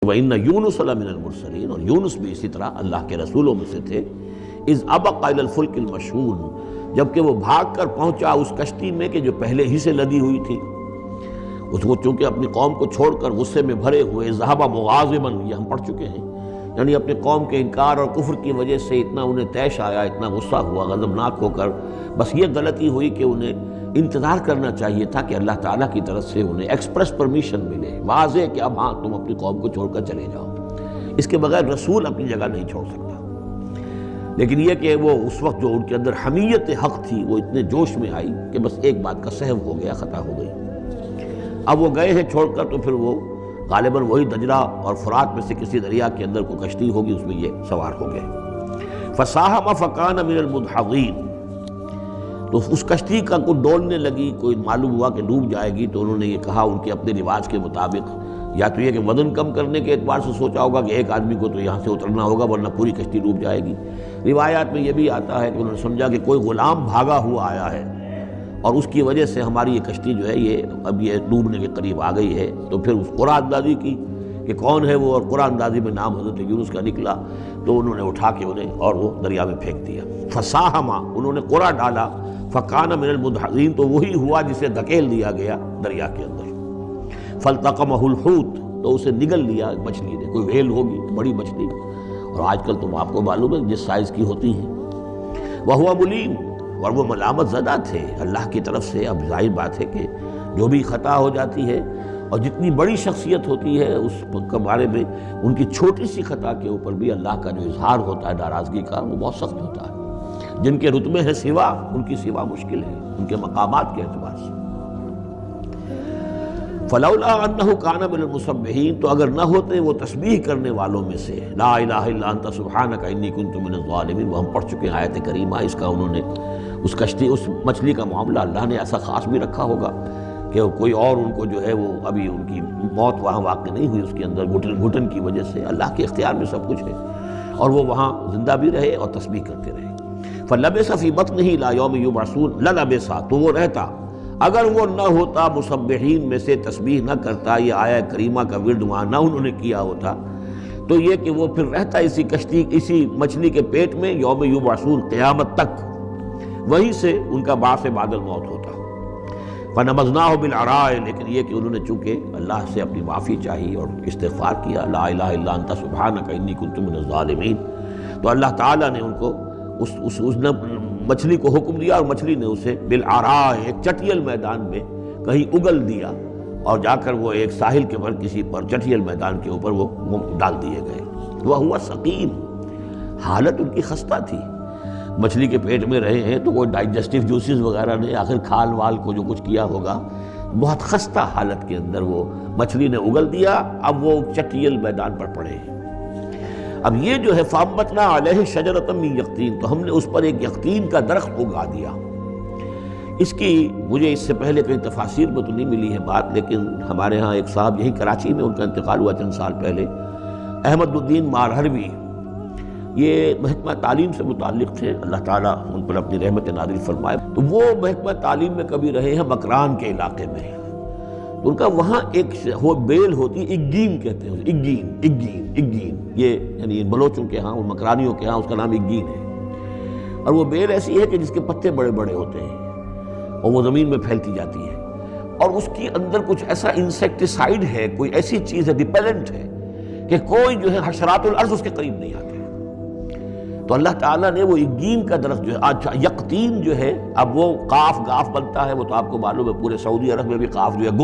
وَإِنَّ يُونُسَ لَمِنَ الْمُرْسَلِينَ، اور یونس بھی اسی طرح اللہ کے رسولوں میں سے تھے. اِذْ أَبَقَ إِلَى الْفُلْكِ الْمَشْحُونِ، جبکہ وہ بھاگ کر پہنچا اس کشتی میں کہ جو پہلے ہی سے لدی ہوئی تھی. اس کو چونکہ اپنی قوم کو چھوڑ کر غصے میں بھرے ہوئے، ذَهَبَ مُغَاضِبًا، یہ ہم پڑھ چکے ہیں، یعنی اپنے قوم کے انکار اور کفر کی وجہ سے اتنا انہیں طیش آیا، اتنا غصہ ہوا، غضبناک ہو کر بس یہ غلطی ہوئی کہ انہیں انتظار کرنا چاہیے تھا کہ اللہ تعالیٰ کی طرف سے انہیں ایکسپریس پرمیشن ملے، واضح کہ اب ہاں تم اپنی قوم کو چھوڑ کر چلے جاؤ. اس کے بغیر رسول اپنی جگہ نہیں چھوڑ سکتا. لیکن یہ کہ وہ اس وقت جو ان کے اندر حمیت حق تھی وہ اتنے جوش میں آئی کہ بس ایک بات کا سہو ہو گیا، خطا ہو گئی. اب وہ گئے ہیں چھوڑ کر، تو پھر وہ غالباً وہی دجلہ اور فرات میں سے کسی دریا کے اندر کوئی کشتی ہوگی، اس میں یہ سوار ہو گئے. فَسَاهَمَ فَكَانَ مِنَ الْمُدْحَضِينَ، تو اس کشتی کا کوئی ڈولنے لگی، کوئی معلوم ہوا کہ ڈوب جائے گی، تو انہوں نے یہ کہا ان کے اپنے رواج کے مطابق، یا تو یہ کہ وزن کم کرنے کے اعتبار سے سوچا ہوگا کہ ایک آدمی کو تو یہاں سے اترنا ہوگا ورنہ پوری کشتی ڈوب جائے گی. روایات میں یہ بھی آتا ہے کہ انہوں نے سمجھا کہ کوئی غلام بھاگا ہوا آیا ہے اور اس کی وجہ سے ہماری یہ کشتی جو ہے یہ اب یہ ڈوبنے کے قریب آ گئی ہے. تو پھر اس قرآن اندازی کی کہ کون ہے وہ، اور قرآن اندازی میں نام حضرت یونس کا نکلا، تو انہوں نے اٹھا کے انہیں اور وہ دریا میں پھینک دیا. فساہما، انہوں نے قرآ ڈالا، فکان من المدحضین، تو وہی ہوا جسے دھکیل دیا گیا دریا کے اندر. فالتقمہ الحوت، تو اسے نگل لیا مچھلی نے، کوئی ویل ہوگی بڑی مچھلی، اور آج کل تو آپ کو معلوم ہے جس سائز کی ہوتی ہیں. وہو ملیم، اور وہ ملامت زدہ تھے اللہ کی طرف سے. اب ظاہر بات ہے کہ جو بھی خطا ہو جاتی ہے اور جتنی بڑی شخصیت ہوتی ہے اس کے بارے میں ان کی چھوٹی سی خطا کے اوپر بھی اللہ کا جو اظہار ہوتا ہے ناراضگی کا، وہ بہت سخت ہوتا ہے. جن کے رتبے ہیں سوا، ان کی سوا مشکل ہے ان کے مقامات کے اعتبار سے. فلولا انہ کان من المسبحین، تو اگر نہ ہوتے وہ تسبیح کرنے والوں میں سے، لا الہ الا انت سبحانک انی کنت من الظالمین، وہ ہم پڑھ چکے ہیں آیت کریمہ. اس کا انہوں نے اس کشتی، اس مچھلی کا معاملہ اللہ نے ایسا خاص بھی رکھا ہوگا کہ کوئی اور ان کو جو ہے وہ ابھی ان کی موت وہاں واقع نہیں ہوئی، اس کے اندر گھٹن کی وجہ سے. اللہ کے اختیار میں سب کچھ ہے، اور وہ وہاں زندہ بھی رہے اور تسبیح کرتے رہے. فلبث فی بطنہ الی یوم یبعثون، للبث، تو وہ رہتا، اگر وہ نہ ہوتا مسبحین میں سے، تسبیح نہ کرتا، یہ آیہ کریمہ کا ورد وہاں نہ انہوں نے کیا ہوتا، تو یہ کہ وہ پھر رہتا اسی کشتی، اسی مچھلی کے پیٹ میں، یوم یبعثون، قیامت تک، وہیں سے ان کا بعث بعد الموت ہوتا. فنبذناہ بالعراء، لیکن یہ کہ انہوں نے چونکہ اللہ سے اپنی معافی چاہی اور استغفار کیا، لا الہ الا انت سبحانک انی کنت من الظالمین، تو اللہ تعالیٰ نے ان کو اس نے مچھلی کو حکم دیا، اور مچھلی نے اسے بالعراء، ایک چٹیل میدان میں کہیں اگل دیا، اور جا کر وہ ایک ساحل کے پر کسی پر چٹیل میدان کے اوپر وہ ڈال دیے گئے. وہو سقیم، حالت ان کی خستہ تھی. مچھلی کے پیٹ میں رہے ہیں تو کوئی ڈائجسٹیو جوسز وغیرہ نے آخر کھال وال کو جو کچھ کیا ہوگا، بہت خستہ حالت کے اندر وہ مچھلی نے اگل دیا. اب وہ چٹیل میدان پر پڑے ہیں. اب یہ جو ہے فَأَنبَتْنَا عَلَيْهِ شَجَرَةً مِّن يَقْطِينٍ، تو ہم نے اس پر ایک یقطین کا درخت اگا دیا. اس کی مجھے اس سے پہلے کئی تفاسیر میں تو نہیں ملی ہے بات، لیکن ہمارے ہاں ایک صاحب یہی کراچی میں، ان کا انتقال ہوا چند سال پہلے، احمد الدین مارہروی، یہ محکمہ تعلیم سے متعلق تھے، اللہ تعالیٰ ان پر اپنی رحمت نازل فرمائے. تو وہ محکمہ تعلیم میں کبھی رہے ہیں مکران کے علاقے میں. ان کا وہاں ایک بیل ہوتی ہے، اگین کہتے ہیں، اگین، یہ یعنی بلوچوں کے ہاں اور مکرانیوں کے ہاں اس کا نام اگین ہے. اور وہ بیل ایسی ہے کہ جس کے پتے بڑے بڑے ہوتے ہیں اور وہ زمین میں پھیلتی جاتی ہے، اور اس کے اندر کچھ ایسا انسیکٹیسائیڈ ہے، کوئی ایسی چیز ہے، ریپیلنٹ ہے، کہ کوئی جو ہے حشرات الارض اس کے قریب نہیں آتے. تو اللہ تعالیٰ نے وہ اگین کا درخت جو ہے، یقطین جو ہے، اب وہ قاف گاف بنتا ہے، وہ تو آپ کو معلوم ہے پورے سعودی عرب میں بھی قاف جو ہے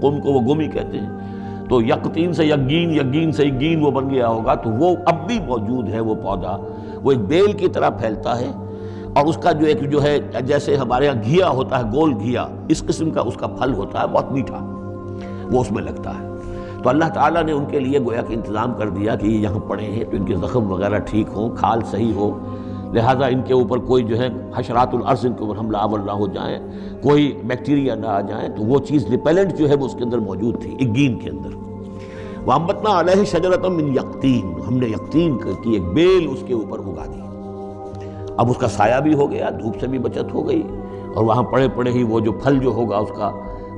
قم کو وہ گم ہی کہتے ہیں، تو یقطین سے یقین سے اگین وہ بن گیا ہوگا. تو وہ اب بھی موجود ہے، وہ پودا وہ ایک بیل کی طرح پھیلتا ہے، اور اس کا جو ایک جو ہے جیسے ہمارے یہاں گھیا ہوتا ہے، گول گھیا، اس قسم کا اس کا پھل ہوتا ہے، بہت میٹھا، وہ اس میں لگتا ہے. تو اللہ تعالیٰ نے ان کے لیے گویا کہ انتظام کر دیا کہ یہ یہاں پڑے ہیں تو ان کے زخم وغیرہ ٹھیک ہوں، کھال صحیح ہو، لہٰذا ان کے اوپر کوئی جو ہے حشرات الارض ان کے اوپر حملہ آور نہ ہو جائیں، کوئی بیکٹیریا نہ آ جائیں. تو وہ چیز ریپیلنٹ جو ہے وہ اس کے اندر موجود تھی اگین کے اندر. وَأَنبَتْنَا عَلَيْهِ شَجَرَةً مِّن يَقْطِينٍ، ہم نے یقطین کی ایک بیل اس کے اوپر اگا دی. اب اس کا سایہ بھی ہو گیا، دھوپ سے بھی بچت ہو گئی، اور وہاں پڑے پڑے ہی وہ جو پھل جو ہوگا اس کا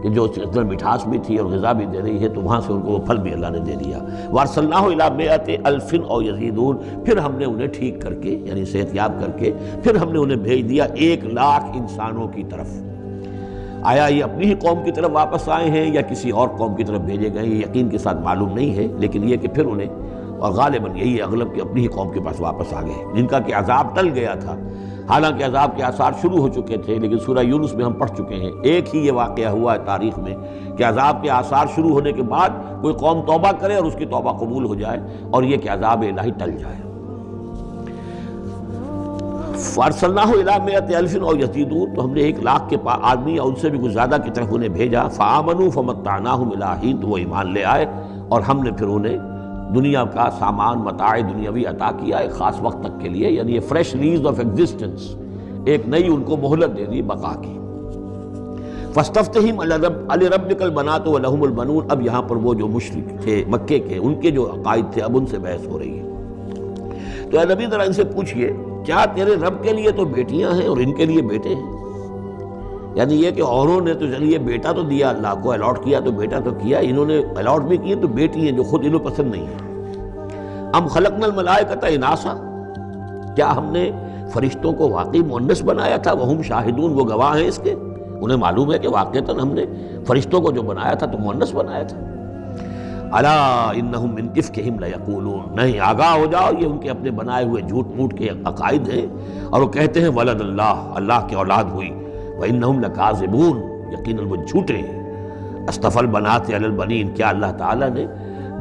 کہ جو اس میں مٹھاس بھی تھی اور غذا بھی دے رہی ہے، تو وہاں سے ان کو وہ پھل بھی اللہ نے دے دیا۔ وَأَرْسَلْنَاهُ إِلَىٰ مِائَةِ أَلْفٍ أَوْ يَزِيدُونَ، پھر ہم نے انہیں ٹھیک کر کے یعنی صحت یاب کر کے پھر ہم نے انہیں بھیج دیا 1,00,000 انسانوں کی طرف۔ آیا یہ اپنی ہی قوم کی طرف واپس آئے ہیں یا کسی اور قوم کی طرف بھیجے گئے، یہ یقین کے ساتھ معلوم نہیں ہے، لیکن یہ کہ پھر انہیں، اور غالباً یہی ہے اغلب کہ اپنی ہی قوم کے پاس واپس آ گئے، جن کا کہ عذاب ٹل گیا تھا۔ حالانکہ عذاب کے آثار شروع ہو چکے تھے، لیکن سورہ یونس میں ہم پڑھ چکے ہیں ایک ہی یہ واقعہ ہوا ہے تاریخ میں کہ عذاب کے آثار شروع ہونے کے بعد کوئی قوم توبہ کرے اور اس کی توبہ قبول ہو جائے، اور یہ کہ عذاب الہی ٹل جائے۔ فَأَرْسَلْنَاهُ إِلَىٰ مِائَةِ أَلْفٍ أَوْ يَزِيدُونَ، تو ہم نے 1,00,000 کے آدمی یا ان سے بھی کچھ زیادہ کی طرف انہیں بھیجا۔ فَآمَنُوا فَمَتَّعْنَاهُمْ إِلَىٰ حِينٍ، تو وہ ایمان لے آئے اور ہم نے پھر انہیں دنیا کا سامان متاع دنیاوی عطا کیا ایک خاص وقت تک کے لیے، یعنی یہ فریش لیز آف ایگزسٹنس، ایک نئی ان کو مہلت دے دی بقا کی۔ فاستفتہم لربک البنات ولہم البنون، اب یہاں پر وہ جو مشرک تھے مکے کے، ان کے جو عقائد تھے اب ان سے بحث ہو رہی ہے۔ تو اے نبی ذرا ان سے پوچھئے کیا تیرے رب کے لیے تو بیٹیاں ہیں اور ان کے لیے بیٹے ہیں؟ یعنی یہ کہ اوروں نے تو چلیے بیٹا تو دیا، اللہ کو الاٹ کیا تو بیٹا تو کیا، انہوں نے الاٹ بھی کیے تو بیٹی ہیں جو خود انہوں پسند نہیں ہے۔ ام خلقنا الملائکۃ اناثا، کیا ہم نے فرشتوں کو واقعی مؤنث بنایا تھا؟ وہم شاہدون، وہ گواہ ہیں اس کے، انہیں معلوم ہے کہ واقعتاً ہم نے فرشتوں کو جو بنایا تھا تو مؤنث بنایا تھا۔ الا انہم من افکہم لیقولون، نہیں آگاہ ہو جاؤ، یہ ان کے اپنے بنائے ہوئے جھوٹ موٹ کے عقائد ہیں، اور وہ کہتے ہیں ولد اللہ، اللہ کی اولاد ہوئی، وانہم لکاذبون، یقیناً وہ جھوٹے ہیں۔ اصطفى البنات علی البنین، کیا اللہ تعالیٰ نے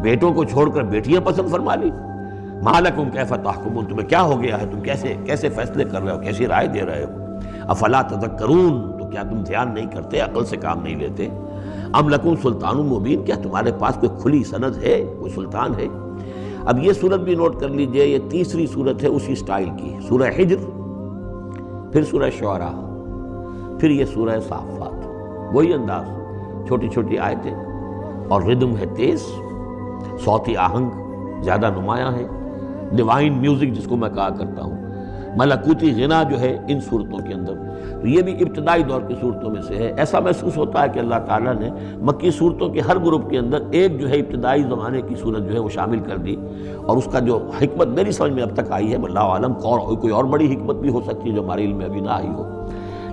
بیٹوں کو چھوڑ کر بیٹیاں پسند فرما لی؟ ما لکم کیف تحکمون، تمہیں کیا ہو گیا ہے، تم کیسے فیصلے کر رہے ہو، کیسی رائے دے رہے ہو؟ افلا تذکرون، تو کیا تم دھیان نہیں کرتے، عقل سے کام نہیں لیتے؟ ام لکم سلطان مبین، کیا تمہارے پاس کوئی کھلی سند ہے، کوئی سلطان ہے؟ اب یہ صورت بھی نوٹ کر لیجئے، یہ تیسری صورت ہے اسی سٹائل کی، سورہ حجر، پھر سورہ شعراء، پھر یہ سورہ صافات، وہی انداز، چھوٹی چھوٹی آیتیں، اور ردم ہے تیز، صوتی آہنگ زیادہ نمایاں ہے، ڈیوائن میوزک جس کو میں کہا کرتا ہوں، ملکوتی غنا جو ہے ان صورتوں کے اندر۔ تو یہ بھی ابتدائی دور کی صورتوں میں سے ہے۔ ایسا محسوس ہوتا ہے کہ اللہ تعالیٰ نے مکی صورتوں کے ہر گروپ کے اندر ایک جو ہے ابتدائی زمانے کی صورت جو ہے وہ شامل کر دی، اور اس کا جو حکمت میری سمجھ میں اب تک آئی ہے، واللہ عالم کوئی اور بڑی حکمت بھی ہو سکتی ہے جو ہمارے علم میں ابھی نہ آئی ہو،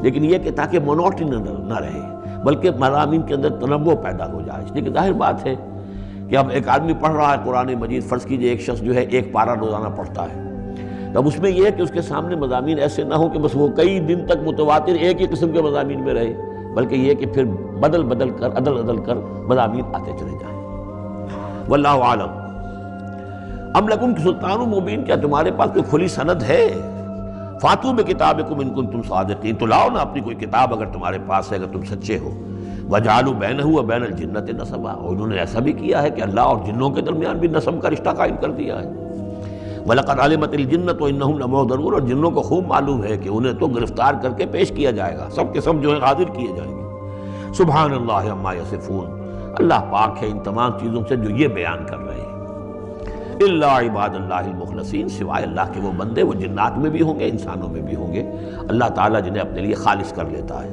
لیکن یہ کہ تاکہ مونوٹنی نہ رہے بلکہ مضامین کے اندر تنوع پیدا ہو جائے۔ اس لیے کہ ظاہر بات ہے کہ اب ایک آدمی پڑھ رہا ہے قرآن مجید، فرض کیجئے ایک شخص جو ہے ایک پارہ روزانہ پڑھتا ہے، تب اس میں یہ ہے کہ اس کے سامنے مضامین ایسے نہ ہوں کہ بس وہ کئی دن تک متواتر ایک ہی قسم کے مضامین میں رہے، بلکہ یہ کہ پھر بدل کر عدل کر مضامین آتے چلے جائیں۔ واللہ عالم۔ ام لکم سلطان مبین، کیا تمہارے پاس کوئی کھلی سند ہے؟ فاتو بکتابکم ان کنتم صادقین، تو لاؤ نا اپنی کوئی کتاب اگر تمہارے پاس ہے، اگر تم سچے ہو۔ وجعلوا بینہ وبین الجنۃ نسبا، اور انہوں نے ایسا بھی کیا ہے کہ اللہ اور جنوں کے درمیان بھی نسب کا رشتہ قائم کر دیا ہے۔ وَلَقَدْ عَلِمَتِ الْجِنَّةُ وَإِنَّهُمْ لَمُحْضَرُونَ، اور جنوں کو خوب معلوم ہے کہ انہیں تو گرفتار کر کے پیش کیا جائے گا، سب کے سب جو ہے حاضر کیے جائیں گے۔ سبحان اللہ عما یصفون، اللہ پاک ہے ان تمام چیزوں سے جو یہ بیان کر رہے ہیں۔ الا عباد اللہ المخلصین، سوائے اللہ کے وہ بندے، وہ جنات میں بھی ہوں گے انسانوں میں بھی ہوں گے، اللہ تعالیٰ جنہیں اپنے لیے خالص کر لیتا ہے۔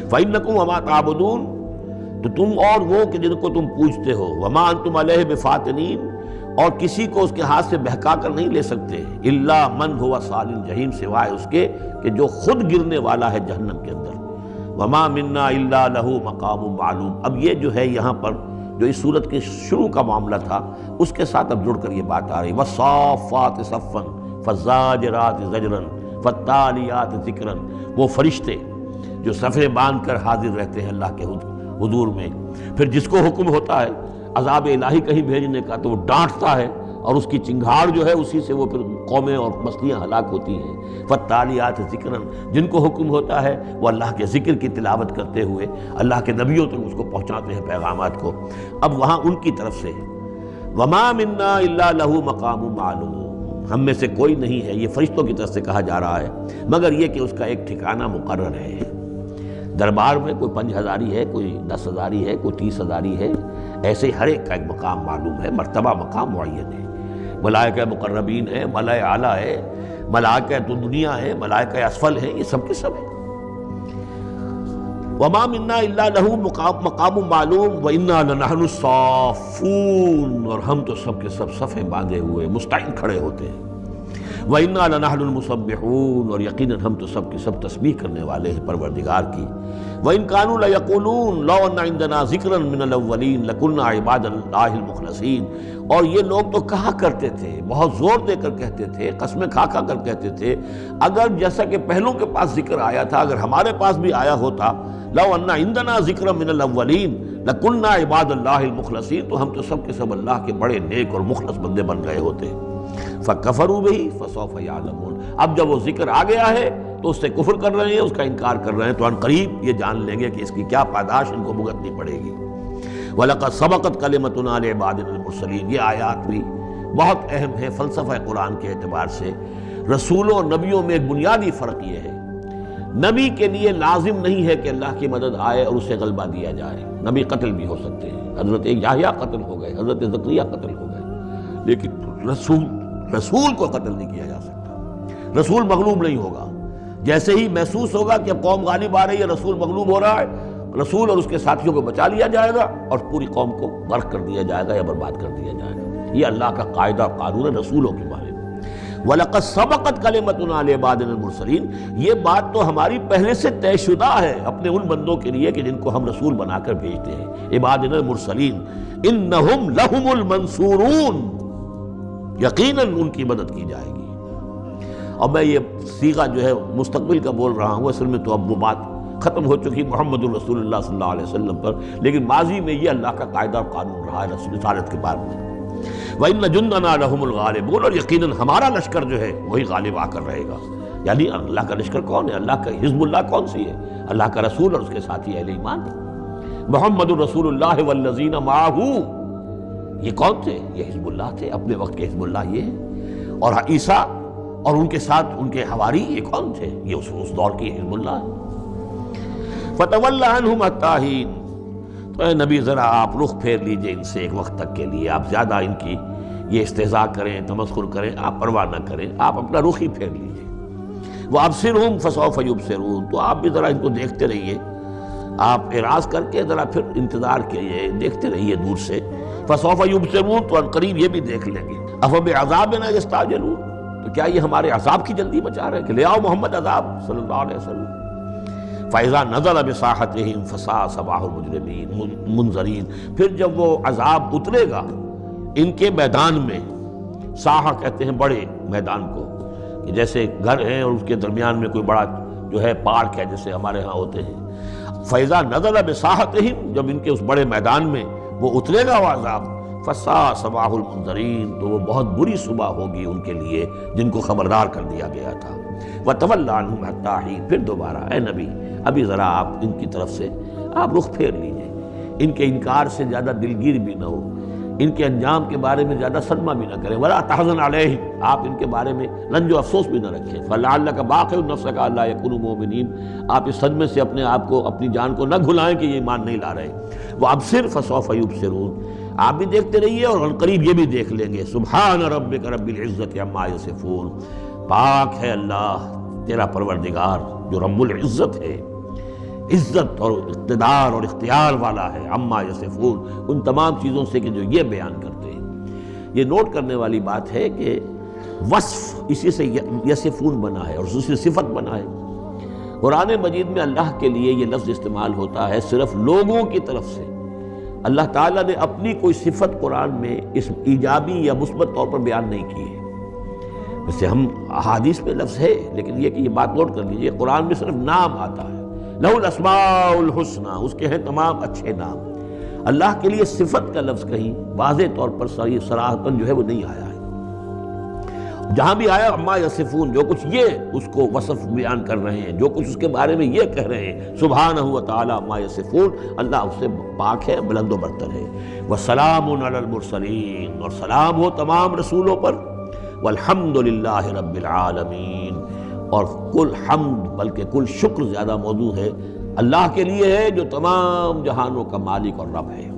فَإِنَّكُمْ وَمَا تَعْبُدُونَ، تو تم اور وہ کہ جن کو تم پوجتے ہو، وَمَا أَنْتُمْ عَلَيْهِ بِفَاتِنِينَ، اور کسی کو اس کے ہاتھ سے بہکا کر نہیں لے سکتے، الا من هو صال الجحیم، سوائے اس کے کہ جو خود گرنے والا ہے جہنم کے اندر۔ وما منا الا له مقام معلوم، اب یہ جو ہے یہاں پر جو اس صورت کے شروع کا معاملہ تھا اس کے ساتھ اب جڑ کر یہ بات آ رہی، والصافات صفا فالزاجرات زجرا فالتالیات ذکرا، وہ فرشتے جو صفیں باندھ کر حاضر رہتے ہیں اللہ کے حضور میں، پھر جس کو حکم ہوتا ہے عذاب الہی کہیں بھیجنے کا تو وہ ڈانٹتا ہے، اور اس کی چنگھاڑ جو ہے اسی سے وہ پھر قومیں اور بستیاں ہلاک ہوتی ہیں۔ فالتالیات ذکراً، جن کو حکم ہوتا ہے وہ اللہ کے ذکر کی تلاوت کرتے ہوئے اللہ کے نبیوں تک اس کو پہنچاتے ہیں پیغامات کو۔ اب وہاں ان کی طرف سے وما منا الا له مقام معلوم، ہم میں سے کوئی نہیں ہے، یہ فرشتوں کی طرف سے کہا جا رہا ہے، مگر یہ کہ اس کا ایک ٹھکانہ مقرر ہے۔ دربار میں کوئی 5000 ہے، کوئی 10,000 ہے، کوئی 30,000 ہے، ایسے ہر ایک کا ایک مقام معلوم ہے، مرتبہ مقام معین ہے۔ ملائکہ مقربین ہے، ملائکہ اعلیٰ ہے، ملائکہ تو دنیا ہے، ملائکہ اسفل ہے، یہ سب کے سب ہے۔ وما منا الا لہ مقام معلوم وانا لنحن الصافون، اور ہم تو سب کے سب صفیں باندھے ہوئے مستعد کھڑے ہوتے ہیں، وَإِنَّا لَنَحْنُ الْمُسَبِّحُونَ، اور یقیناً ہم تو سب کے سب تسبیح کرنے والے ہیں پروردگار کی۔ وَإِن كَانُوا لَيَقُولُونَ لَوْ أَنَّ عِندَنَا ذِكْرًا مِنَ الْأَوَّلِينَ لَكُنَّا عِبَادَ اللَّهِ الْمُخْلَصِينَ، اور یہ لوگ تو کہا کرتے تھے، بہت زور دے کر کہتے تھے، قسمیں کھا کھا کر کہتے تھے، اگر جیسا کہ پہلوں کے پاس ذکر آیا تھا، اگر ہمارے پاس بھی آیا ہوتا، لَوْ أَنَّ عِندَنَا ذِكْرًا مِنَ الْأَوَّلِينَ لَكُنَّا عِبَادَ اللَّهِ الْمُخْلَصِينَ، تو ہم تو سب کے سب اللہ کے بڑے نیک اور مخلص بندے بن گئے ہوتے۔ فَكَفَرُوا بِهِ فَسَوْفَ يَعْلَمُونَ، اب جب وہ ذکر آ گیا ہے تو اس سے کفر کر رہے ہیں، اس کا انکار کر رہے ہیں، تو ان قریب یہ جان لیں گے کہ اس کی کیا پاداش ان کو بھگتنی پڑے گی۔ وَلَقَدْ سَبَقَتْ كَلِمَتُنَا لِعِبَادِنَا الْمُرْسَلِينَ، یہ آیات بھی بہت اہم ہے فلسفہ قرآن کے اعتبار سے۔ رسولوں اور نبیوں میں ایک بنیادی فرق یہ ہے، نبی کے لیے لازم نہیں ہے کہ اللہ کی مدد آئے اور اسے غلبہ دیا جائے، نبی قتل بھی ہو سکتے ہیں، حضرت یحییٰ قتل ہو گئے، حضرت زکریا قتل ہو گئے، لیکن رسول کو قتل نہیں کیا جا سکتا، رسول مغلوب نہیں ہوگا۔ جیسے ہی محسوس ہوگا کہ اب قوم غالب آ رہی ہے، رسول مغلوب ہو رہا ہے، رسول اور اس کے ساتھیوں کو بچا لیا جائے گا اور پوری قوم کو غرق کر دیا جائے گا یا برباد کر دیا جائے گا۔ یہ اللہ کا قاعدہ اور قانون ہے رسولوں کے بارے میں۔ وَلَقَدْ سَبَقَتْ كَلِمَتُنَا لِعِبَادِنَا الْمُرْسَلِينَ، یہ بات تو ہماری پہلے سے طے شدہ ہے اپنے ان بندوں کے لیے کہ جن کو ہم رسول بنا کر بھیجتے ہیں، عبادنا المرسلین، انہم لہم المنصورون، یقیناً ان کی مدد کی جائے گی۔ اور میں یہ صیغہ جو ہے مستقبل کا بول رہا ہوں، اصل میں تو اب وہ بات ختم ہو چکی محمد الرسول اللہ صلی اللہ علیہ وسلم پر، لیکن ماضی میں یہ اللہ کا قاعدہ اور قانون رہا ہے رسالت کے بعد میں۔ وَإِنَّ جُنْدَنَا لَهُمُ الْغَالِبُونَ، اور یقیناً ہمارا لشکر جو ہے وہی غالب آ کر رہے گا۔ یعنی اللہ کا لشکر کون ہے؟ اللہ کا حزب اللہ کون سی ہے؟ اللہ کا رسول اور اس کے ساتھی اہل ایمان۔ محمد الرسول اللہ والذین معہ، یہ کون تھے؟ یہ حزب اللہ تھے، اپنے وقت کے حزب اللہ یہ ہے۔ اور عیسیٰ اور ان کے ساتھ ان کے حواری یہ کون تھے؟ یہ اس دور کی حزب اللہ ہے۔ فَتَوَلَّ عَنْهُمْ حَتَّىٰ حِينٍ، تو اے نبی ذرا آپ رخ پھیر لیجئے ان سے ایک وقت تک کے لیے، آپ زیادہ ان کی یہ استہزاء کریں، تمسخر کریں، آپ پرواہ نہ کریں، آپ اپنا رخ ہی پھیر لیجئے۔ وَأَبْصِرْهُمْ فَسَوْفَ يُبْصِرُونَ، تو آپ بھی ذرا ان کو دیکھتے رہیے، آپ اعراض کر کے ذرا پھر انتظار کیجئے، دیکھتے رہیے دور سے۔ فَسَوْفَ يُبْصِرُونَ، تو ان قریب یہ بھی دیکھ لیں گے۔ أَفَبِعَذَابِنَا يَسْتَعْجِلُونَ، تو کیا یہ ہمارے عذاب کی جلدی مچا رہے ہیں کہ لے آؤ محمد عذاب صلی اللہ علیہ وسلم۔ فَإِذَا نَزَلَ بِسَاحَتِهِمْ فَسَاءَ صَبَاحُ الْمُجْرِمِينَ مُنذَرِينَ، پھر جب وہ عذاب اترے گا ان کے میدان میں، ساحہ کہتے ہیں بڑے میدان کو، کہ جیسے گھر ہیں اور اس کے درمیان میں کوئی بڑا جو ہے پارک ہے جیسے ہمارے ہاں ہوتے ہیں۔ فَإِذَا نَزَلَ بِسَاحَتِهِمْ، جب ان کے اس بڑے میدان میں وہ اترے گا وہ عذاب، فَسَاءَ صَبَاحُ الْمُنذَرِينَ، تو وہ بہت بری صبح ہوگی ان کے لیے جن کو خبردار کر دیا گیا تھا۔ وَتَوَلَّ عَنْهُمْ حَتَّىٰ حِينٍ، پھر دوبارہ اے نبی ابھی ذرا آپ ان کی طرف سے آپ رخ پھیر لیجئے، ان کے انکار سے زیادہ دلگیر بھی نہ ہو، ان کے انجام کے بارے میں زیادہ صدمہ بھی نہ کریں۔ وَلَا تَحْزَنْ عَلَيْهِمْ، آپ ان کے بارے میں رنج و افسوس بھی نہ رکھیں۔ فَلَعَلَّكَ بَاخِعٌ نَفْسَكَ أَلَّا يَكُونُوا مُؤْمِنِينَ، آپ اس صدمے سے اپنے آپ کو، اپنی جان کو نہ گھلائیں کہ یہ ایمان نہیں لا رہے۔ وَأَبْصِرْ فَسَوْفَ يُبْصِرُونَ، آپ بھی دیکھتے رہیے اور ان قریب یہ بھی دیکھ لیں گے۔ سبحان ربک رب العزت عما یصفون، پاک ہے اللہ تیرا پروردگار جو رب العزت ہے، عزت اور اقتدار اور اختیار والا ہے، عما یصفون، ان تمام چیزوں سے کہ جو یہ بیان کرتے ہیں۔ یہ نوٹ کرنے والی بات ہے کہ وصف اسی سے یصفون بنا ہے اور اسی صفت بنا ہے۔ قرآن مجید میں اللہ کے لیے یہ لفظ استعمال ہوتا ہے صرف لوگوں کی طرف سے۔ اللہ تعالیٰ نے اپنی کوئی صفت قرآن میں اس ایجابی یا مثبت طور پر بیان نہیں کی ہے۔ ویسے ہم احادیث میں لفظ ہے، لیکن یہ کہ یہ بات نوٹ کر لیجیے، قرآن میں صرف نام آتا ہے، لَهُ الْأَسْمَاءُ الْحُسْنَى، اس کے ہیں تمام اچھے نام۔ اللہ کے لیے صفت کا لفظ کہیں واضح طور پر صراحتاً جو ہے وہ نہیں آیا ہے۔ جہاں بھی آیا عما یصفون، جو کچھ یہ اس کو وصف بیان کر رہے ہیں، جو کچھ اس کے بارے میں یہ کہہ رہے ہیں، سبحانہ و تعالی عما یصفون، اللہ اس سے پاک ہے، بلند و برتر ہے۔ وَسَلَامٌ عَلَى الْمُرْسَلِينَ، اور سلام ہو تمام رسولوں پر۔ وَالْحَمْدُ لِلَّهِ رَبِّ الْعَالَمِينَ، اور کل حمد بلکہ کل شکر زیادہ موضوع ہے اللہ کے لیے ہے جو تمام جہانوں کا مالک اور رب ہے۔